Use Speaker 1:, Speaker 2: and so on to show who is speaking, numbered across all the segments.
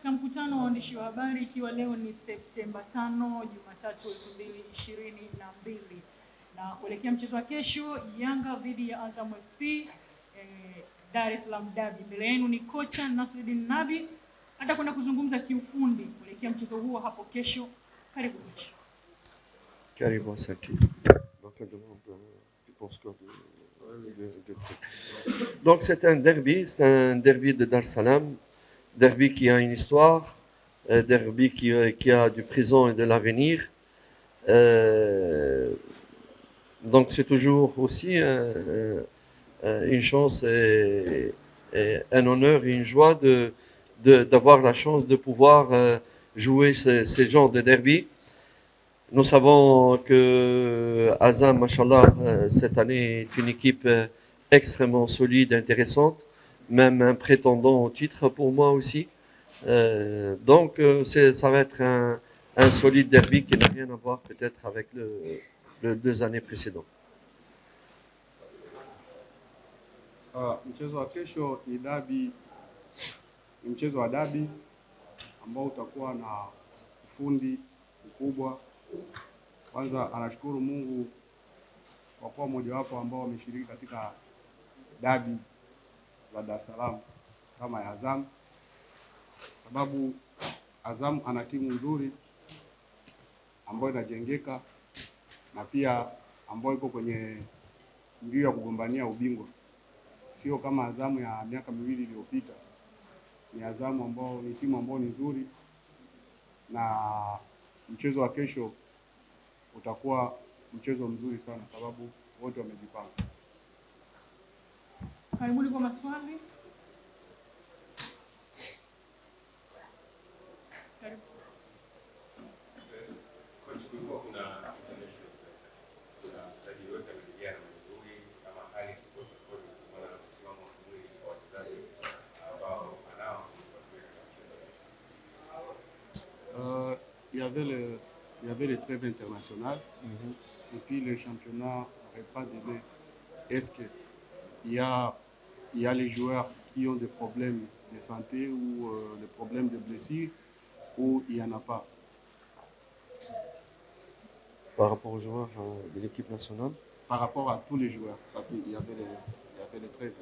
Speaker 1: Katika mkutano wa waandishi wa habari ikiwa leo ni Septemba 5, Jumatatu 2022, na kuelekea mchezo wa kesho Yanga dhidi ya Azam FC Dar es Salaam Derby. Mbele yenu ni kocha Nasreddine Nabi, atakwenda kuzungumza kiufundi kuelekea mchezo huo hapo kesho. Karibu kocha.
Speaker 2: Karibu, asante. Donc c'est un derby de Dar es Salaam, derby qui a une histoire, derby qui a du présent et de l'avenir. Donc c'est toujours aussi une chance et un honneur et une joie d'avoir la chance de pouvoir jouer ces genres de derby. Nous savons que Azam, machallah, cette année est une équipe extrêmement solide, intéressante, même un prétendant au titre pour moi aussi. Donc ça va être un solide derby qui n'a rien à voir peut-être avec les 2 années précédentes.
Speaker 3: Mchezo wa kesho ni mchezo wa dabi ambao utakuwa na ufundi mkubwa. Kwanza anashukuru Mungu kwa kuwa mmojawapo ambao wameshiriki katika dabi la Dar es Salaam kama ya Azam, sababu Azam ana timu nzuri ambayo inajengeka na pia ambayo iko kwenye mbio ya kugombania ubingwa. Sio kama Azamu ya miaka miwili iliyopita. Ni Azamu ambao ni timu ambayo ni nzuri, na mchezo wa kesho utakuwa mchezo mzuri sana sababu wote wamejipanga.
Speaker 1: Karibuni kwa maswali. Karibu.
Speaker 3: Il y avait les trêves internationales, et puis le championnat n'aurait pas donné. Est-ce qu'il y a les joueurs qui ont des problèmes de santé ou des problèmes de blessures, ou il n'y en a pas?
Speaker 2: Par rapport aux joueurs de l'équipe nationale?
Speaker 3: Par rapport à tous les joueurs, parce qu'il y avait les trêves.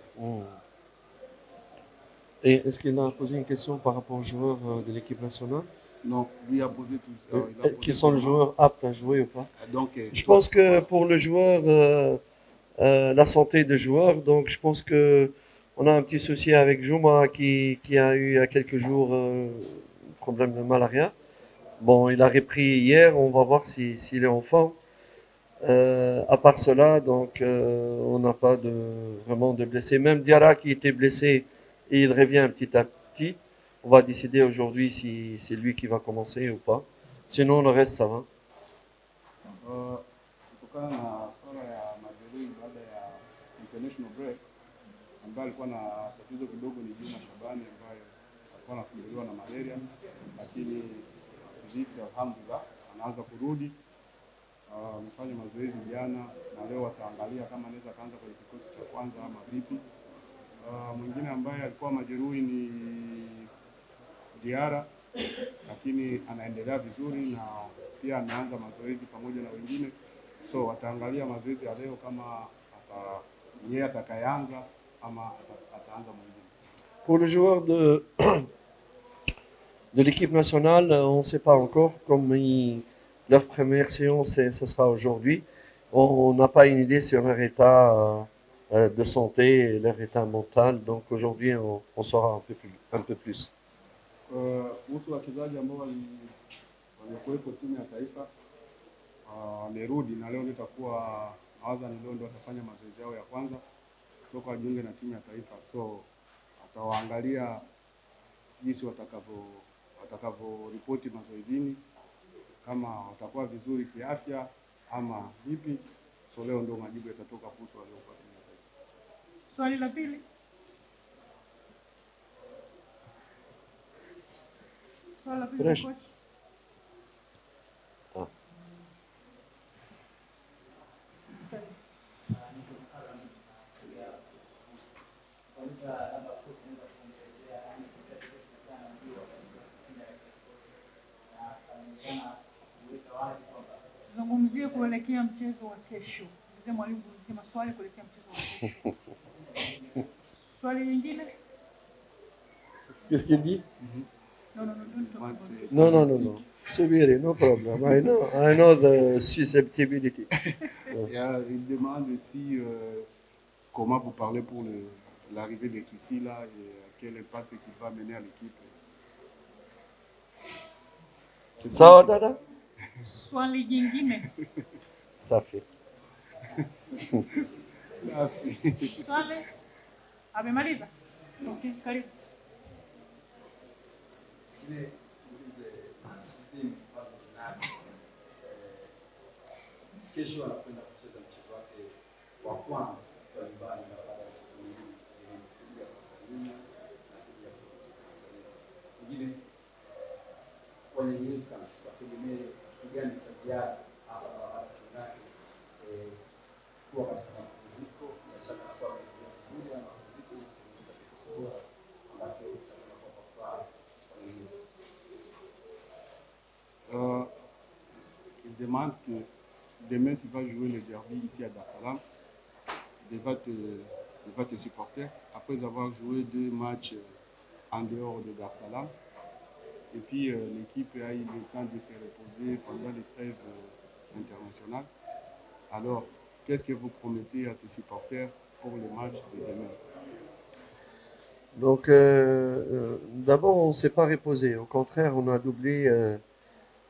Speaker 2: Et est-ce qu'il a posé une question par rapport aux joueurs de l'équipe nationale?
Speaker 3: Non, lui a posé tout ça.
Speaker 2: Qui sont les joueurs aptes à jouer ou pas?
Speaker 3: Donc,
Speaker 2: je pense que pour le joueur, la santé des joueurs, donc je pense que on a un petit souci avec Jouma qui a eu il y a quelques jours un problème de malaria. Bon, il a repris hier, on va voir s'il est en forme. À part cela, donc on n'a pas vraiment de blessés. Même Diarra qui était blessé, et il revient petit à petit. On va décider aujourd'hui si c'est lui qui va commencer ou pas. Sinon, le reste, ça va.
Speaker 3: Kutokana na swala ya majeruhi baada ya international break, ambaye alikuwa na tatizo kidogo ni Juma Shabani ambaye alikuwa anasumbuliwa na malaria, lakini hivi alhamdulillah anaanza kurudi. Amefanya mazoezi jana na leo wataangalia kama anaweza kaanza kwenye kikosi cha kwanza ama vipi. Mwingine ambaye alikuwa majeruhi ni Diarra, lakini anaendelea vizuri na pia anaanza mazoezi pamoja na wengine. So wataangalia mazoezi ya leo kama yeye atakayeanza ama ataanza mwingine.
Speaker 2: Pour le joueur de l'équipe nationale, on ne sait pas encore. Comme leur première séance, ce sera aujourd'hui. On n'a pas une idée sur leur état de santé et leur état mental. Donc aujourd'hui, on saura un peu plus.
Speaker 3: Kuhusu wachezaji ambao walikuwepo timu ya taifa wamerudi, na leo nitakuwa nawaza ni leo ndio watafanya mazoezi yao ya kwanza kutoka wajiunge na timu ya taifa. So atawaangalia jinsi watakavyoripoti mazoezini, kama watakuwa vizuri kiafya ama vipi. So leo ndio majibu yatatoka kuhusu waliokuwa timu ya taifa.
Speaker 1: Swali la pili.
Speaker 2: Fresh.
Speaker 1: tuzungumzie kuelekea mchezo wa kesho. Mzee mwalimu, tuulize maswali kuelekea mchezo wa kesho. Swali lingine?
Speaker 2: Qu'est-ce qu'il dit?
Speaker 1: No, don't talk about it.
Speaker 2: Non. Subiri, no problem. I know the susceptibility.
Speaker 3: Il demande si comment vous parlez pour l'arrivée de Kissi là et quel impact qu'il va mener à l'équipe.
Speaker 2: Sawa dada?
Speaker 1: Swali jingine?
Speaker 2: Safi.
Speaker 1: Swali? Amemaliza? Okay, karibu.
Speaker 4: Kesho anakwenda kucheza mchezo wake wa kwanza kwa nyumbani na baada ya kuja Tanzania na kuja Tanzania. Ingine kwenye hili kama tutegemee kijana cha ziada hasa baada ya yake kuwa katika mapumziko na shaka kwa vizuri na mapumziko bora ambacho tutakuwa kwa furaha kwa hiyo.
Speaker 3: Il demande que demain tu vas jouer le derby ici à Dar es Salaam devant tes supporters après avoir joué 2 matchs en dehors de Dar es Salaam. Et puis l'équipe a eu le temps de se reposer pendant les trêves internationales. Alors, qu'est-ce que vous promettez à tes supporters pour le match de demain?
Speaker 2: Donc, d'abord, on ne s'est pas reposé. Au contraire, on a doublé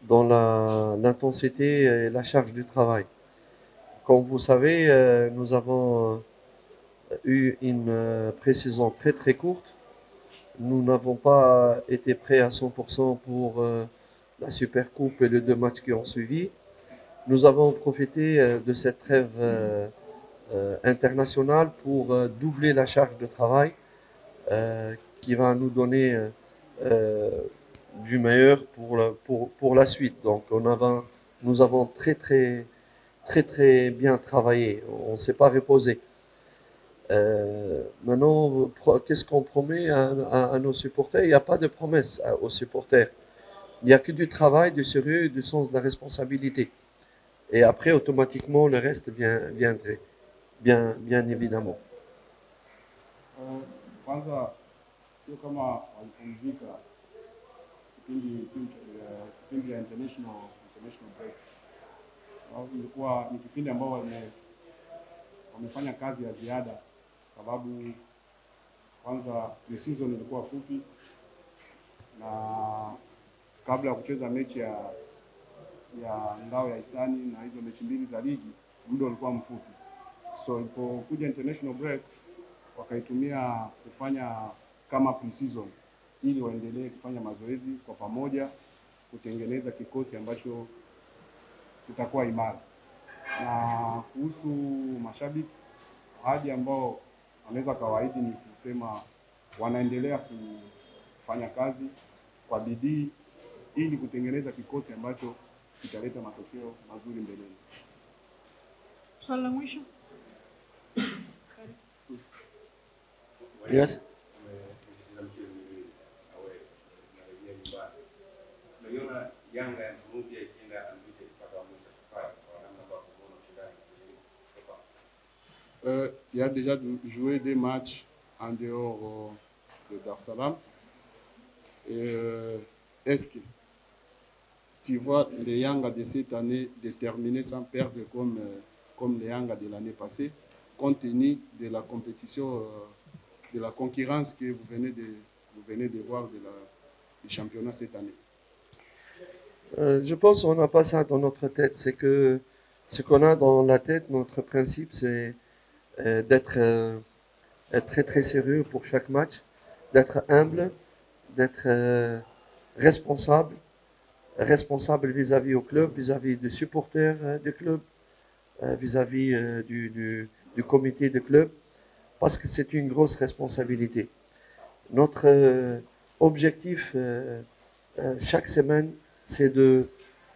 Speaker 2: dans l'intensité et la charge du travail. Comme vous savez, nous avons eu une pré-saison très très courte. Nous n'avons pas été prêts à 100% pour la Super Coupe et les 2 matchs qui ont suivi. Nous avons profité de cette trêve internationale pour doubler la charge de travail qui va nous donner du meilleur pour la suite. Donc nous avons très bien travaillé. On ne s'est pas reposé. Maintenant, qu'est-ce qu'on promet à nos supporters? Il n'y a pas de promesse aux supporters. Il n'y a que du travail, du sérieux et du sens de la responsabilité. Et après, automatiquement, le reste viendrait, bien évidemment.
Speaker 3: Kwanza sio kama walipumzika kipindi ya international break. Ilikuwa ni kipindi ambao wamefanya kazi ya ziada, sababu kwanza ni season ilikuwa fupi, na kabla ya kucheza mechi ya ngao ya hisani na hizo mechi mbili za ligi, muda ulikuwa mfupi. So ilipokuja international break wakaitumia kufanya kama pre-season ili waendelee kufanya mazoezi kwa pamoja, kutengeneza kikosi ambacho kitakuwa imara. Na kuhusu mashabiki, ahadi ambao wanaweza kawaidi ni kusema wanaendelea kufanya kazi kwa bidii ili kutengeneza kikosi ambacho kitaleta matokeo mazuri mbeleni.
Speaker 1: Swali la mwisho?
Speaker 2: Yes.
Speaker 3: Tu as déjà joué des matchs en dehors de Dar es Salaam. Est-ce que tu vois les Yanga de cette année déterminés sans perdre comme les Yanga de l'année passée, compte tenu de la compétition, de la concurrence que vous venez de voir du championnat cette année?
Speaker 2: Je pense qu'on n'a pas ça dans notre tête. C'est que ce qu'on a dans la tête, notre principe, c'est d'être très sérieux pour chaque match, d'être humble, d'être responsable vis-à-vis au club, vis-à-vis des supporters du club, vis-à-vis du comité de club, parce que c'est une grosse responsabilité. Notre objectif chaque semaine, c'est de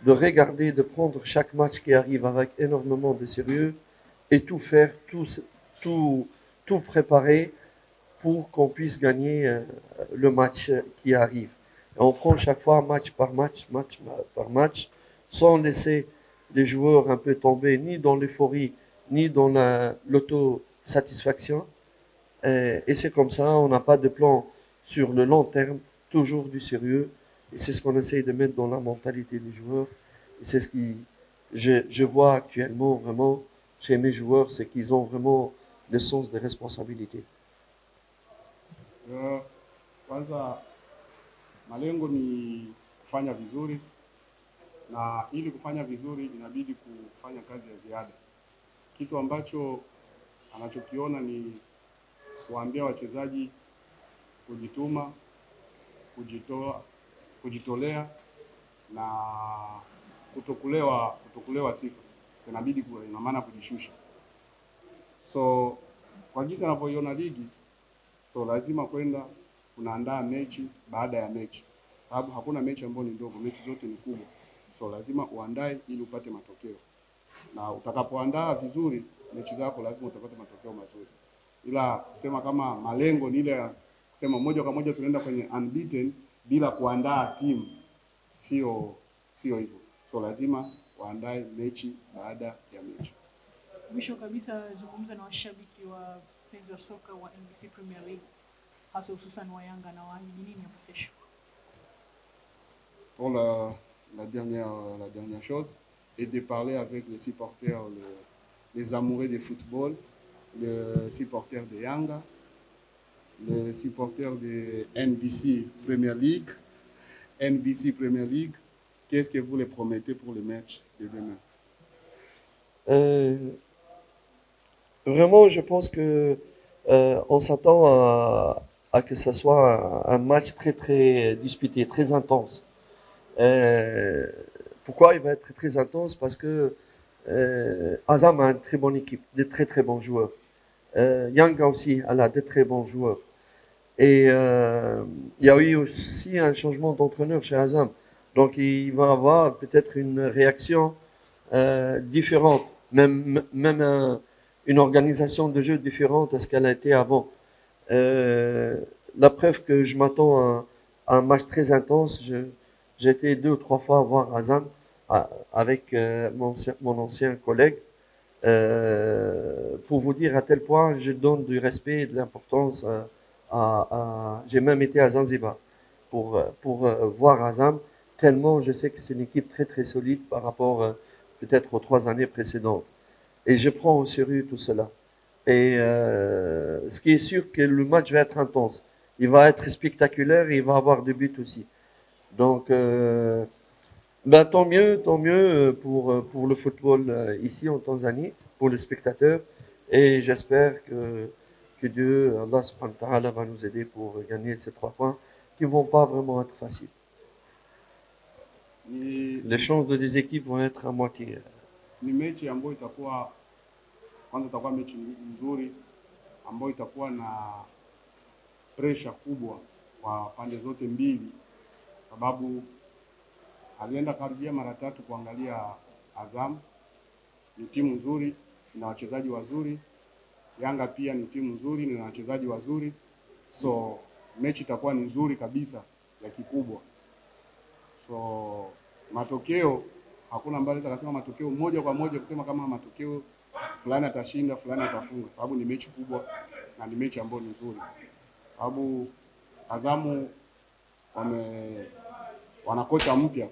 Speaker 2: regarder, de prendre chaque match qui arrive avec énormément de sérieux et tout faire, tout préparer pour qu'on puisse gagner le match qui arrive. Et on prend chaque fois match par match, sans laisser les joueurs un peu tomber ni dans l'euphorie, ni dans l'autosatisfaction. Et c'est comme ça, on n'a pas de plan sur le long terme, toujours du sérieux. Et c'est ce qu'on essaye de mettre dans la mentalité des joueurs. Et c'est ce qui, je vois actuellement vraiment chez mes joueurs, c'est qu'ils ont vraiment le sens des responsabilités.
Speaker 3: Kwanza malengo ni kufanya vizuri, na ili kufanya vizuri inabidi kufanya kazi ya ziada. Kitu ambacho anachokiona ni kuambia wachezaji kujituma, kujitolea na kutokulewa sifa. Inabidi ina maana kujishusha. So kwa jinsi anavyoiona ligi, so lazima kwenda unaandaa mechi baada ya mechi. Sababu hakuna mechi ambayo ni ndogo, mechi zote ni kubwa. So lazima uandae ili upate matokeo. Na utakapoandaa vizuri mechi zako lazima utapata matokeo mazuri. Ila kusema kama malengo ni ile kusema moja kwa moja tunaenda kwenye unbeaten bila kuandaa timu, sio hivyo. So lazima waandae mechi baada ya mechi.
Speaker 1: Mwisho kabisa, zungumza na washabiki wa penzi wa soka wa NBC Premier League, hasa hususan wa Yanga, na waahidi nini hapo kesho?
Speaker 3: Pour la dernière chose est de parler avec les supporters, les amoureux du football, les supporters de Yanga, les supporters de NBC Premier League. Qu'est-ce que vous les promettez pour le match de demain?
Speaker 2: Vraiment, je pense que on s'attend à que ce soit un match très très disputé, très intense. Pourquoi il va être très intense? Parce que Azam a une très bonne équipe, de très très bons joueurs. Yanga aussi, elle a de très bons joueurs. Et il y a eu aussi un changement d'entraîneur chez Azam. Donc il va avoir peut-être une réaction différente, même une organisation de jeu différente à ce qu'elle a été avant. La preuve que je m'attends à un match très intense, j'ai été 2 ou 3 fois voir Azam avec mon ancien collègue, pour vous dire à tel point je donne du respect et de l'importance j'ai même été à Zanzibar pour voir Azam, tellement je sais que c'est une équipe très très solide par rapport peut-être aux 3 années précédentes. Et je prends au sérieux tout cela. Et ce qui est sûr, que le match va être intense. Il va être spectaculaire et il va avoir des buts aussi. Donc, tant mieux pour le football ici en Tanzanie, pour les spectateurs. Et j'espère que Dieu, Allah subhanahu wa ta'ala, va nous aider pour gagner ces 3 points qui vont pas vraiment être faciles. Les chances de des équipes vont être à moitié.
Speaker 3: Ni mechi ambayo itakuwa kwanza, itakuwa mechi nzuri ambayo itakuwa na pressure kubwa kwa pande zote mbili, sababu alienda karibia mara 3 kuangalia Azam. Ni timu nzuri na wachezaji wazuri. Yanga pia ni timu nzuri na wachezaji wazuri. So mechi itakuwa ni nzuri kabisa ya kikubwa. So matokeo, hakuna mbali atakasema matokeo moja kwa moja kusema kama matokeo fulani atashinda fulani atafunga, sababu ni mechi kubwa na ni mechi ambayo ni nzuri. Sababu Azamu wana kocha mpya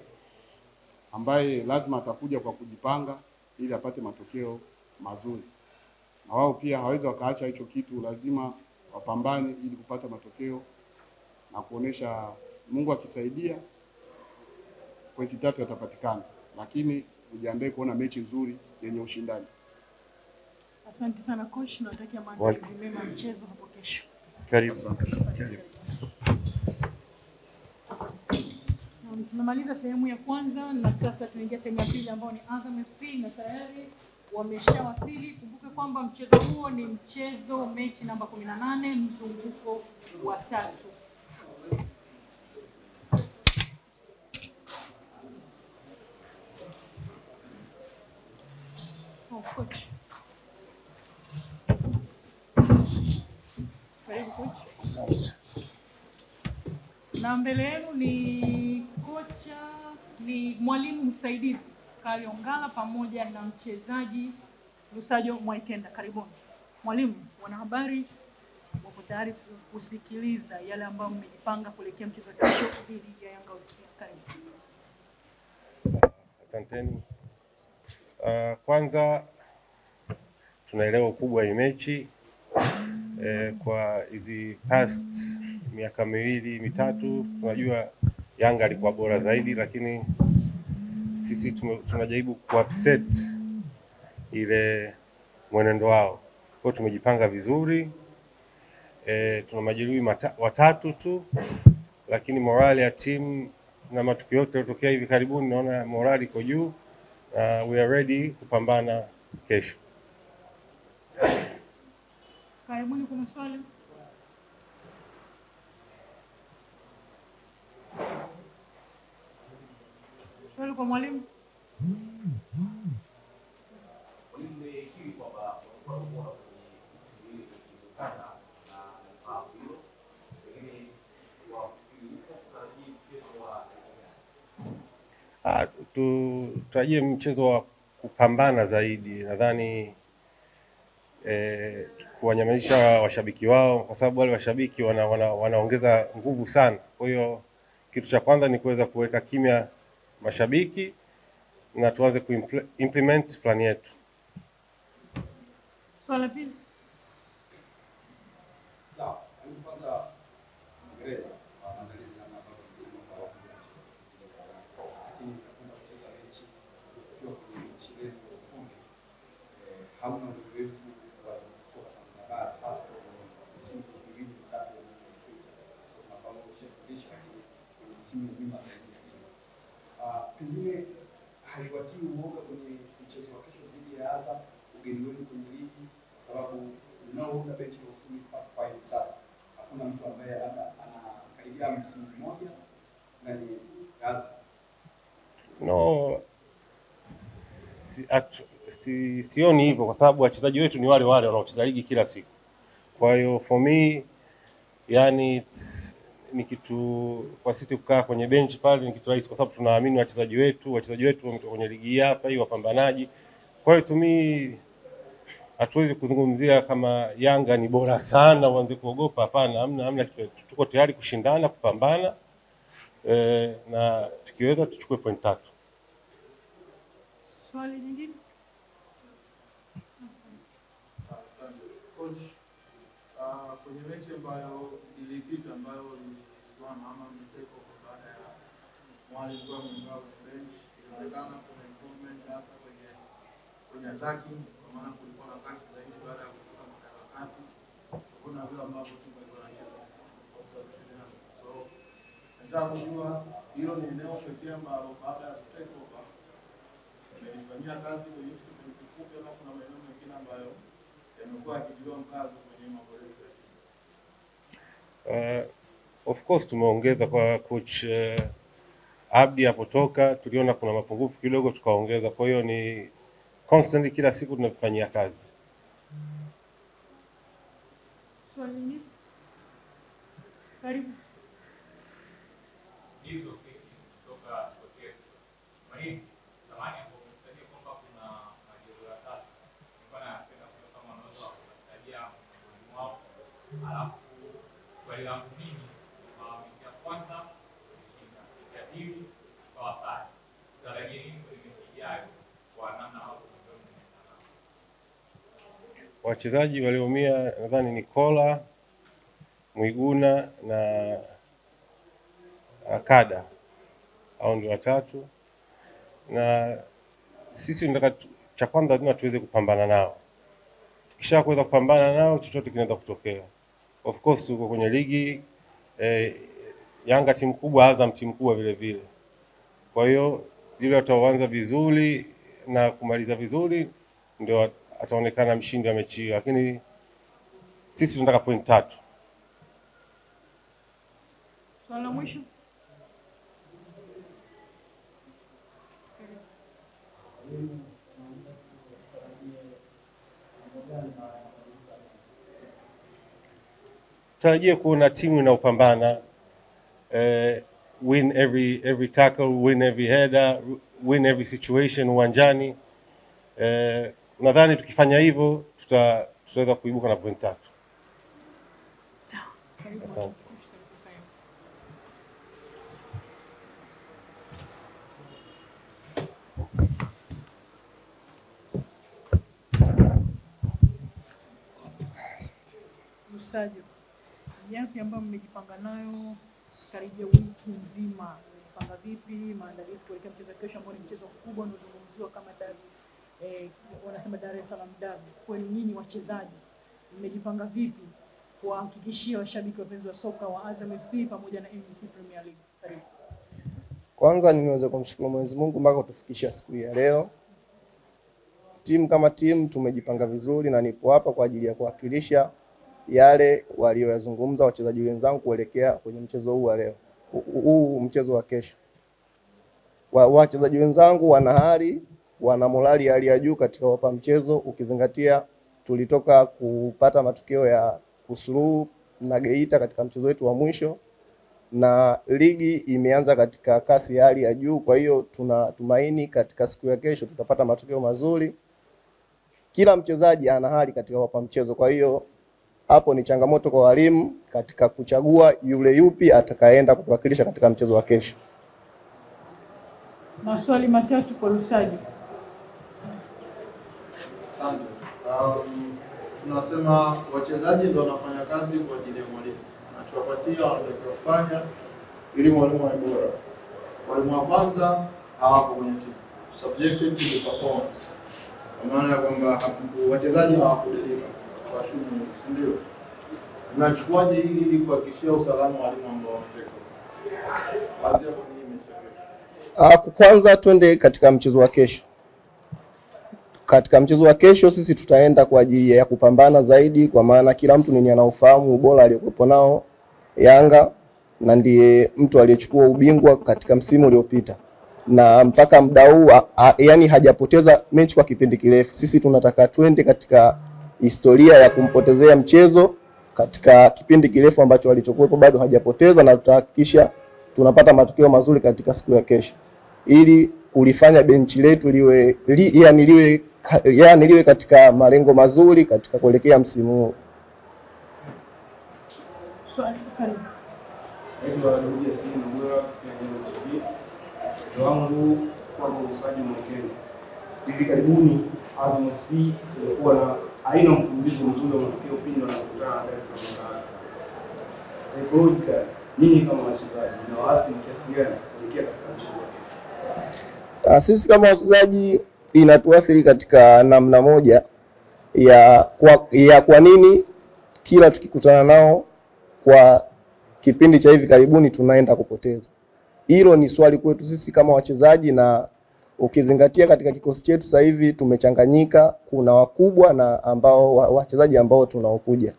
Speaker 3: ambaye lazima atakuja kwa kujipanga ili apate matokeo mazuri. Na wao pia hawezi wakaacha hicho kitu, lazima wapambane ili kupata matokeo na kuonesha Mungu akisaidia pointi 3 yatapatikana, lakini ujiandae kuona mechi nzuri yenye ushindani.
Speaker 1: Asante sana coach, na natakia maandalizi mema mchezo hapo kesho.
Speaker 2: Karibu.
Speaker 1: Tumemaliza sehemu ya kwanza na sasa tunaingia sehemu ya pili ambayo ni Azam FC, na tayari wameshawasili. Kumbuke kwamba mchezo huo ni mchezo mechi namba 18 mzunguko wa 3. Coach. Karibu coach.
Speaker 5: Asante.
Speaker 1: Na mbele yenu ni kocha, ni mwalimu msaidizi Kaliongala pamoja na mchezaji Lusajo Mwaikenda. Karibuni. Mwalimu, wanahabari wako tayari kusikiliza yale ambayo mmejipanga kuelekea mchezo wa kesho dhidi ya Yanga Usia. Karibu.
Speaker 5: Asanteni. Kwanza tunaelewa ukubwa wa mechi. Kwa hizi past miaka miwili mitatu tunajua Yanga alikuwa bora zaidi, lakini sisi tunajaribu kuupset ile mwenendo wao. Kwa hiyo tumejipanga vizuri. Tuna majeruhi watatu tu, lakini morale ya timu na matukio yote yalotokea hivi karibuni naona morale iko juu. We are ready kupambana kesho.
Speaker 1: Karibuni, kuna swali? Swali kwa mwalimu?
Speaker 5: Tutarajie mchezo wa kupambana zaidi. Nadhani kuwanyamazisha washabiki wao, kwa sababu wale washabiki wanaongeza nguvu sana. Kwa hiyo kitu cha kwanza ni kuweza kuweka kimya mashabiki na tuanze kuimplement plan yetu.
Speaker 1: Swali pili.
Speaker 4: Sawa, kwanza Mwingereza maandalizi na mambo msimu wa lakini kuna kucheza mechi kwa shireni kwa ufundi hamna urefu wa soka na bara hasa kwa msimu mwingine mtatu na pamoja na kufundisha lakini msimu mzima zaidi. Pengine haiwatii uoga kwenye mchezo wa kesho dhidi ya Azam, ugeni wenu kwenye ligi, kwa sababu unaounda benchi la ufundi kwa hivi sasa hakuna mtu ambaye anakaribia msimu mmoja ndani ya Azam.
Speaker 5: No, sioni hivyo, kwa sababu wachezaji wetu ni wale wale wanaocheza ligi kila siku. Kwa hiyo for me, yani ni kitu kwa sisi kukaa kwenye benchi pale ni kitu rahisi, kwa sababu tunaamini wachezaji wetu wametoka kwenye ligi hapa hii, wapambanaji. Kwa hiyo tumi hatuwezi kuzungumzia kama Yanga ni bora sana uanze kuogopa. Hapana, hamna. Tuko tayari kushindana, kupambana na tukiweza tuchukue point 3.
Speaker 1: Swali nyingine?
Speaker 6: Coach, kwenye mechi ambayo ilipita ambayo ilisimama ama mteko kwa baada ya mwalimu kwa mwingao wa bench, inaonekana kuna improvement hasa kwenye attacking, kwa maana kulikuwa na kasi zaidi baada ya kutoka mkakati. Kuna vile ambavyo timu ilikuwa inacheza. So, nataka kujua hilo ni eneo pekee ambalo baada ya take over imelifanyia kazi kwenye kipindi kifupi, ama kuna maeneo mengine ambayo yamekuwa yakitiliwa mkazo kwenye maboresho?
Speaker 5: Of course tumeongeza kwa coach Abdi apotoka, tuliona kuna mapungufu kidogo tukaongeza. Kwa hiyo ni constantly kila siku tunafanyia kazi.
Speaker 1: Swali nyingine? Karibu.
Speaker 7: Hizo kutoka Soketo. Mwalimu, zamani hapo mtaje kwamba kuna majeruhi watatu. Nilikuwa napenda kujua kama unaweza kutajia mwalimu wao. Alafu swali langu mimi, mechi ya kwanza kushinda, mechi ya pili kwa sare. Tutarajie nini kwenye mechi ijayo kwa namna hao tunavyoona?
Speaker 5: Wachezaji walioumia nadhani ni Kola, Mwiguna na Akada. Hao ndio watatu. Na sisi tunataka cha kwanza lazima tuweze kupambana nao. Tukisha kuweza kupambana nao chochote kinaweza kutokea. Of course tuko kwenye ligi, Yanga timu kubwa, Azam timu kubwa vile vile. Kwa hiyo yule ataanza vizuri na kumaliza vizuri ndio ataonekana mshindi wa mechi hiyo, lakini sisi tunataka point 3.
Speaker 1: Swali la mwisho?
Speaker 5: Tarajia kuona timu inaopambana, win every tackle, win every header, win every situation uwanjani. Nadhani tukifanya hivyo tutaweza kuibuka na point 3. Asante.
Speaker 1: Lusajo, yapi ambayo mmejipanga nayo karibia wiki nzima? Mmejipanga vipi maandalizi kuelekea mchezo kesho ambao ni mchezo mkubwa unaozungumziwa kama wanasema Dar es Salaam Derby? Kwa nyinyi wachezaji mmejipanga vipi kuhakikishia washabiki wapenzi wa soka wa Azam FC pamoja na NBC Premier League? Karibu.
Speaker 8: Kwanza niweze kumshukuru Mwenyezi Mungu mpaka kutufikisha siku ya leo. Timu kama timu tumejipanga vizuri na nipo hapa kwa ajili ya kuwakilisha yale walioyazungumza wachezaji wenzangu kuelekea kwenye mchezo huu wa leo. Huu mchezo wa kesho. Wachezaji wenzangu wana hali, wana morali hali ya juu katika wapa mchezo, ukizingatia tulitoka kupata matokeo ya kusuluhu na Geita katika mchezo wetu wa mwisho, na ligi imeanza katika kasi ya hali ya juu. Kwa hiyo tunatumaini katika siku ya kesho tutapata matokeo mazuri. Kila mchezaji ana hali katika wapa mchezo, kwa hiyo hapo ni changamoto kwa walimu katika kuchagua yule yupi atakayeenda kuwakilisha katika mchezo wa kesho.
Speaker 1: Maswali matatu kwa Lusajo.
Speaker 6: Asante. Tunasema wachezaji ndio wanafanya kazi kwa ajili ya mwalimu. Anachowapatia wanatakiwa kufanya ili mwalimu awe bora. Walimu wa kwanza hawapo kwenye timu. Subjected to the performance. Kwa maana ya kwamba wachezaji hawakudilika kwa shughuli, ndio. Mnachukuaje hili ili kuhakikishia usalama wa walimu ambao wanacheza? Baadhi ya
Speaker 8: kwanza twende katika mchezo wa kesho. Katika mchezo wa kesho sisi tutaenda kwa ajili ya kupambana zaidi, kwa maana kila mtu ni anaofahamu ubora aliyokuwa nao Yanga na ndiye mtu aliyechukua ubingwa katika msimu uliopita. Na mpaka muda huu yani hajapoteza mechi kwa kipindi kirefu. Sisi tunataka twende katika historia ya kumpotezea mchezo katika kipindi kirefu ambacho alichokuwepo bado hajapoteza, na tutahakikisha tunapata matokeo mazuri katika siku ya kesho ili kulifanya benchi letu liwe katika malengo mazuri katika kuelekea msimu huu.
Speaker 1: Swali karibu.
Speaker 3: wangu kwa mchezaji mwekeni. Hivi karibuni Azam FC ilikuwa na aina mfululizo mzuri wa matokeo pindi wanakutana na Dar es Salaam. Psychological, nini kama wachezaji na waathiri kiasi gani kuelekea katika mchezo?
Speaker 8: Sisi kama wachezaji inatuathiri katika namna moja kwa nini kila tukikutana nao kwa kipindi cha hivi karibuni tunaenda kupoteza. Hilo ni swali kwetu sisi kama wachezaji, na ukizingatia katika kikosi chetu sasa hivi tumechanganyika, kuna wakubwa na ambao wachezaji ambao tunaokuja.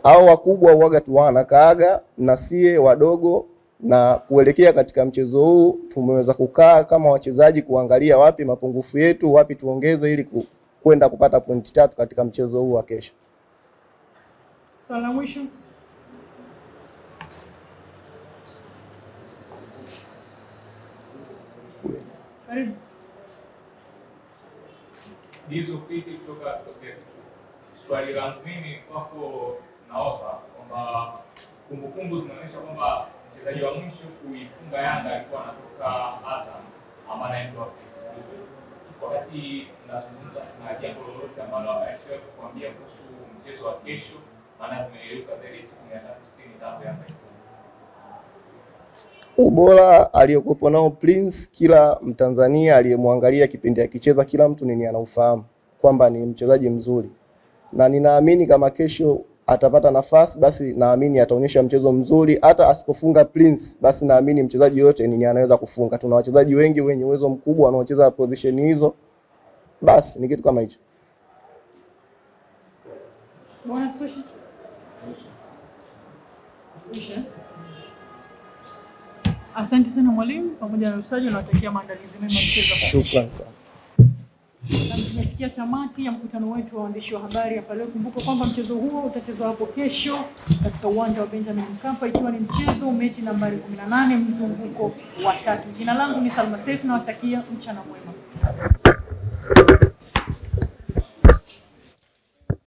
Speaker 8: Hao wakubwa huaga tu wanakaaga na sie wadogo, na kuelekea katika mchezo huu tumeweza kukaa kama wachezaji kuangalia wapi mapungufu yetu, wapi tuongeze ili kwenda kupata pointi 3 katika mchezo huu wa kesho.
Speaker 1: Swali mwisho. Karibu.
Speaker 7: Hizo piti kutoka Tokyo. Swali langu mimi kwako naomba kwamba kumbukumbu zinaonyesha kwamba mchezaji wa mwisho kuifunga Yanga alikuwa anatoka Azam ama anaitwa wakati tunazungumza na jambo lolote ambalo aisha kuambia kuhusu mchezo wa kesho, maana tumeeleka zaidi siku 360 tangu Yanga
Speaker 8: ubora aliyokuwa nao Prince, kila Mtanzania aliyemwangalia kipindi akicheza, kila mtu nini anaufahamu kwamba ni mchezaji mzuri, na ninaamini kama kesho atapata nafasi basi naamini ataonyesha mchezo mzuri. Hata asipofunga Prince basi naamini mchezaji yote nini anaweza kufunga. Tuna wachezaji wengi wenye uwezo mkubwa wanaocheza position hizo, basi ni kitu kama hicho.
Speaker 1: Bwana Soshi. Asante sana mwalimu pamoja na usaji, na natakia maandalizi mema mchezo.
Speaker 8: Shukrani sana.
Speaker 1: Na tumefikia tamati ya mkutano wetu wa waandishi wa habari hapa leo. Kumbuka kwamba mchezo huo utachezwa hapo kesho katika uwanja wa Benjamin Mkapa, ikiwa ni mchezo mechi nambari 18 mzunguko wa 3. Jina langu ni Salma Seif na watakia mchana mwema.